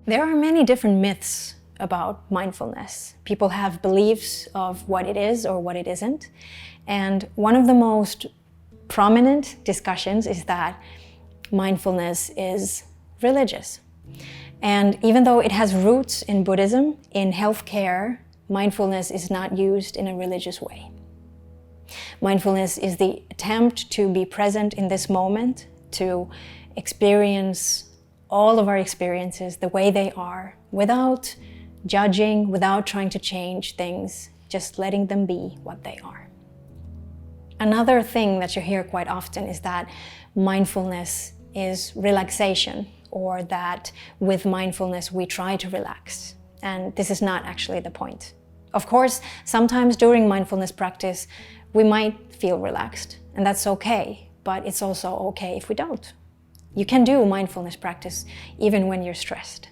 There are many different myths about mindfulness. People have beliefs of what it is or what it isn't. And one of the most prominent discussions is that mindfulness is religious. And even though it has roots in Buddhism, in healthcare, mindfulness is not used in a religious way. Mindfulness is the attempt to be present in this moment, to experience all of our experiences the way they are, without judging, without trying to change things, just letting them be what they are. Another thing that you hear quite often is that mindfulness is relaxation, or that with mindfulness we try to relax. And this is not actually the point. Of course, sometimes during mindfulness practice, we might feel relaxed, and that's okay, but it's also okay if we don't. You can do mindfulness practice even when you're stressed.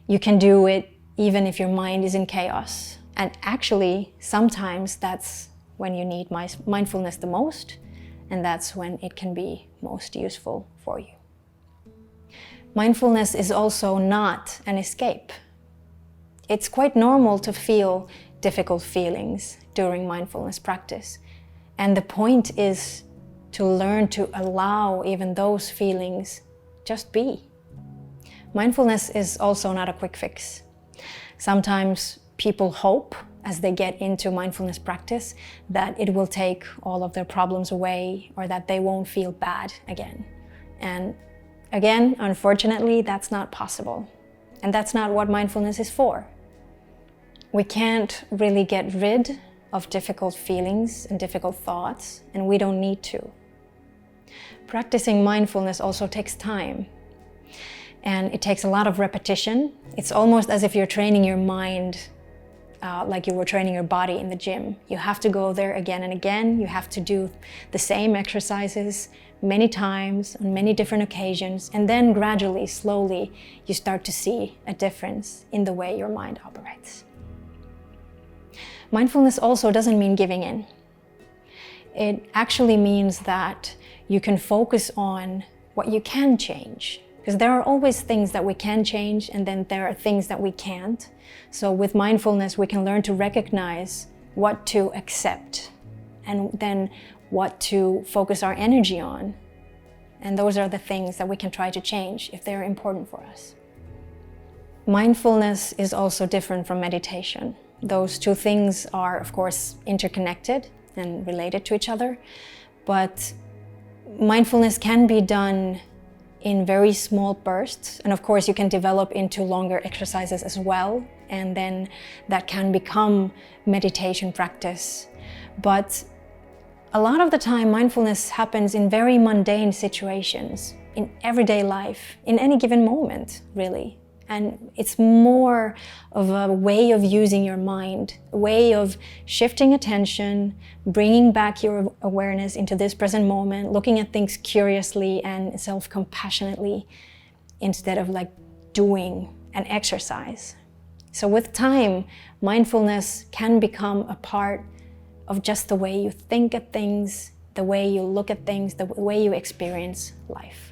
You can do it even if your mind is in chaos. And actually, sometimes that's when you need mindfulness the most, and that's when it can be most useful for you. Mindfulness is also not an escape. It's quite normal to feel difficult feelings during mindfulness practice. And the point is to learn to allow even those feelings just be. Mindfulness is also not a quick fix. Sometimes people hope, as they get into mindfulness practice, that it will take all of their problems away, or that they won't feel bad again. And again, unfortunately, that's not possible. And that's not what mindfulness is for. We can't really get rid of difficult feelings and difficult thoughts, and we don't need to. Practicing mindfulness also takes time, and it takes a lot of repetition. It's almost as if you're training your mind like you were training your body in the gym. You have to go there again and again. You have to do the same exercises many times on many different occasions, and then gradually, slowly, you start to see a difference in the way your mind operates. Mindfulness also doesn't mean giving in. It actually means that you can focus on what you can change. Because there are always things that we can change, and then there are things that we can't. So with mindfulness, we can learn to recognize what to accept, and then what to focus our energy on. And those are the things that we can try to change if they're important for us. Mindfulness is also different from meditation. Those two things are, of course, interconnected and related to each other, but mindfulness can be done in very small bursts, and of course you can develop into longer exercises as well, and then that can become meditation practice. But a lot of the time mindfulness happens in very mundane situations, in everyday life, in any given moment, really. And it's more of a way of using your mind, a way of shifting attention, bringing back your awareness into this present moment, looking at things curiously and self-compassionately, instead of like doing an exercise. So with time, mindfulness can become a part of just the way you think at things, the way you look at things, the way you experience life.